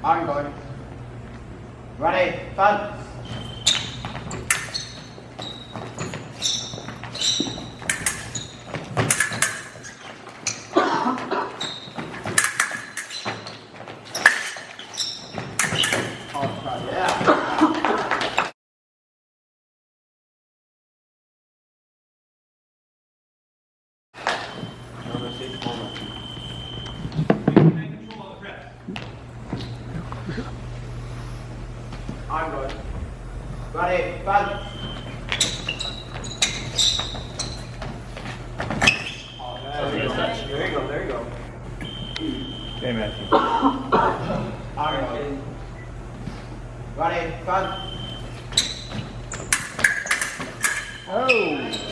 On going. Ready, fun. On going. Ready, fun. There you go, there you go. Okay, Matthew. On going. Ready, fun. Oh!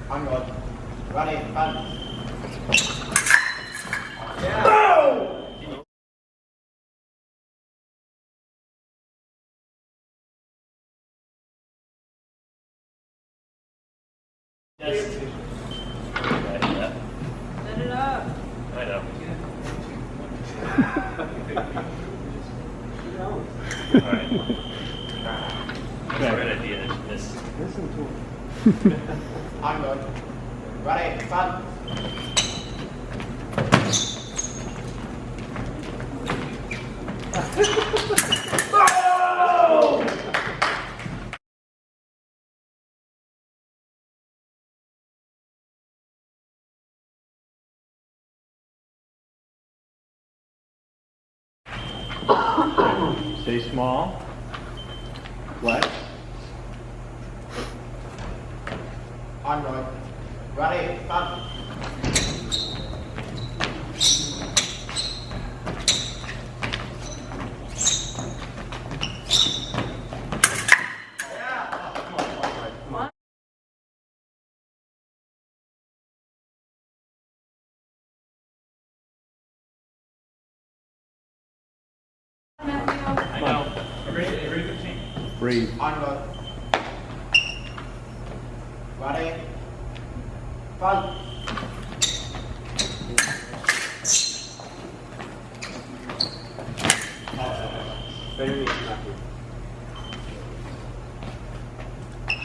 On going. Ready, fun. Yes. Set it up. I know. Alright. That's a great idea. Listen to it. On going. Ready, fun. Stay small. Flex. On going. Ready, fun. I know. A very good team. Breathe. On going. Ready, fun.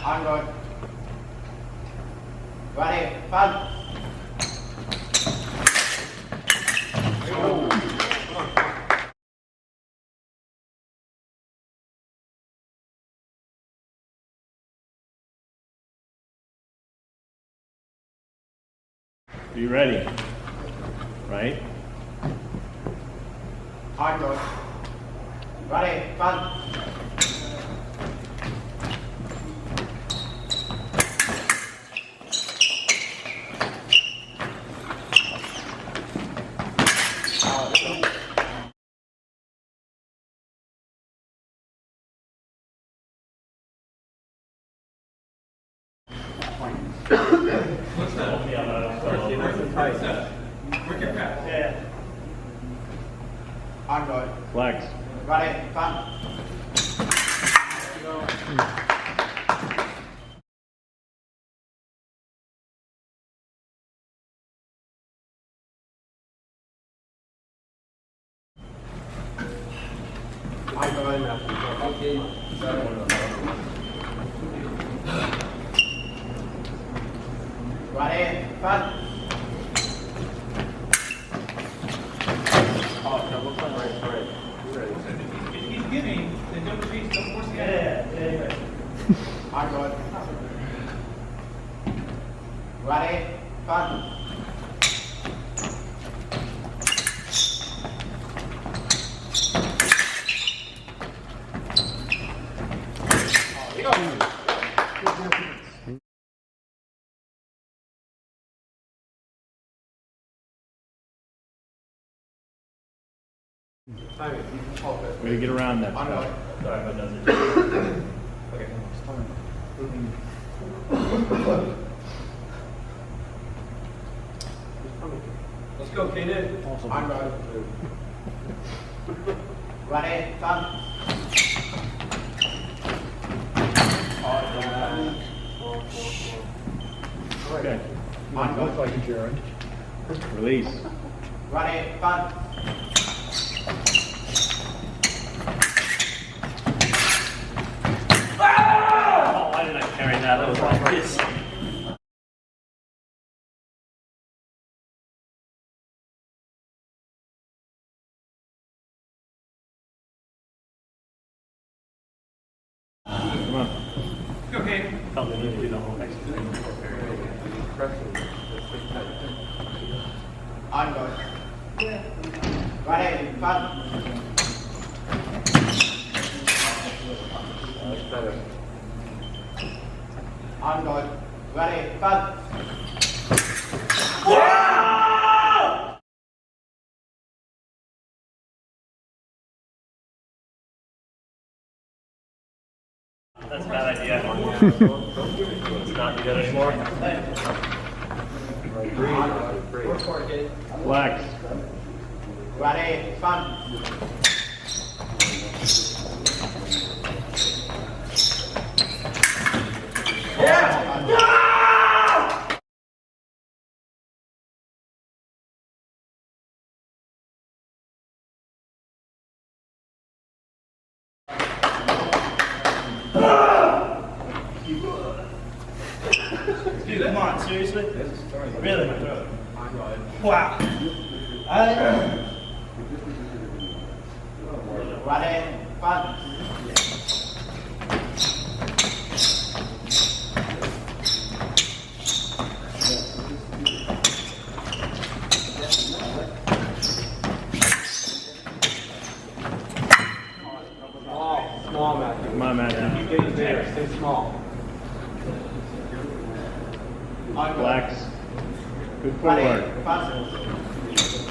On going. Ready, fun. Be ready. Right? On going. Ready, fun. On going. Flex. Ready, fun. On going. Ready, fun. If he's giving, then don't retreat, don't force the other. On going. Ready, fun. Way to get around that. On going. Sorry, but doesn't. Okay. Let's go, Kaiden. Awesome. On guard. Ready, front. Okay. On Looks guard. like adjourned. Release. Ready, front. Oh, why did I carry that? That was like this. Come on. Let's go, Kaiden. Probably need to do the whole next thing. On guard. Ready, front. On guard. Ready, front. That's a bad idea. Let's not do that anymore. Flex. Ready, front. Dude, come on, seriously? Really? On guard. Wow. Ready, front. Small, Matthew. Come on, Matthew. Keep getting there. Stay small. On guard. Flex. Good Ready, footwork. front.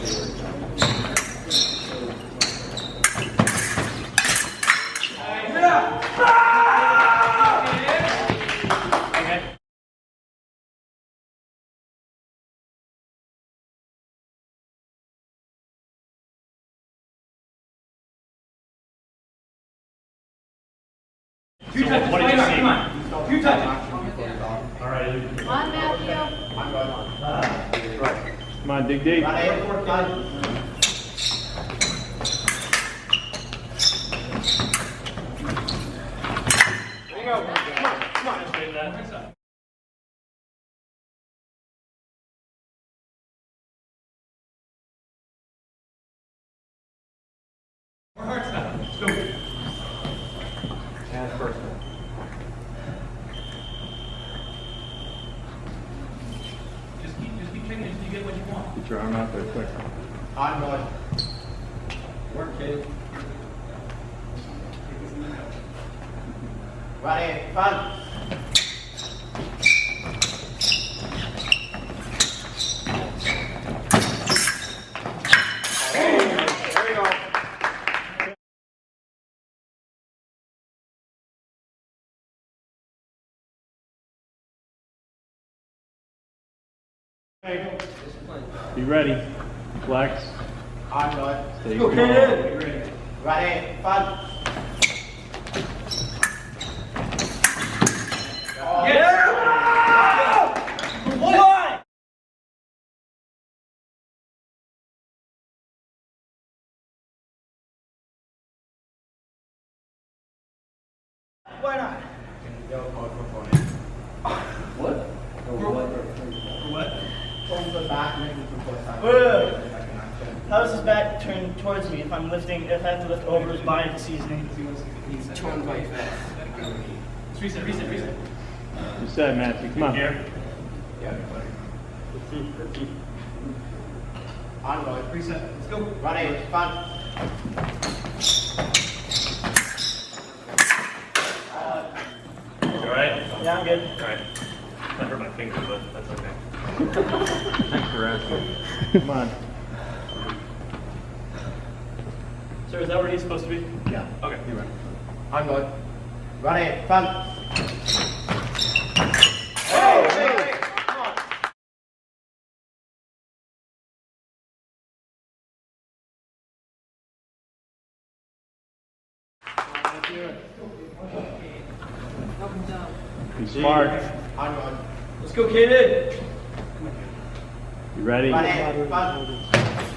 Okay. Few So touches, what did you Come see? on. Few touches. All right. On, Matthew. On guard. Come on, dig deep. Ready, front. More hard stuff. Let's go. And first one. Just keep checking until you get what you want. Get your arm out there quick. On guard. Work, kid. Ready, front. There you go. Be ready. Flex. On guard. Stay Go, calm. Kaiden. Ready, front. Why? Why not? What? For what? From the back, maybe before side. Wait. How does his back turn towards me if I'm lifting, if I have to lift over his body to see his name? Let's reset. You said, Matthew. Come on. Here. On guard. Reset. Let's go. Ready, front. You all right? Yeah, I'm good. All right. I hurt my finger, but that's okay. Thanks for asking. Come on. Sir, is that where he's supposed to be? Yeah. Okay. You're right. On guard. Ready, front. Be smart. Onward. Let's go, Kaiden. You ready? Ready, front.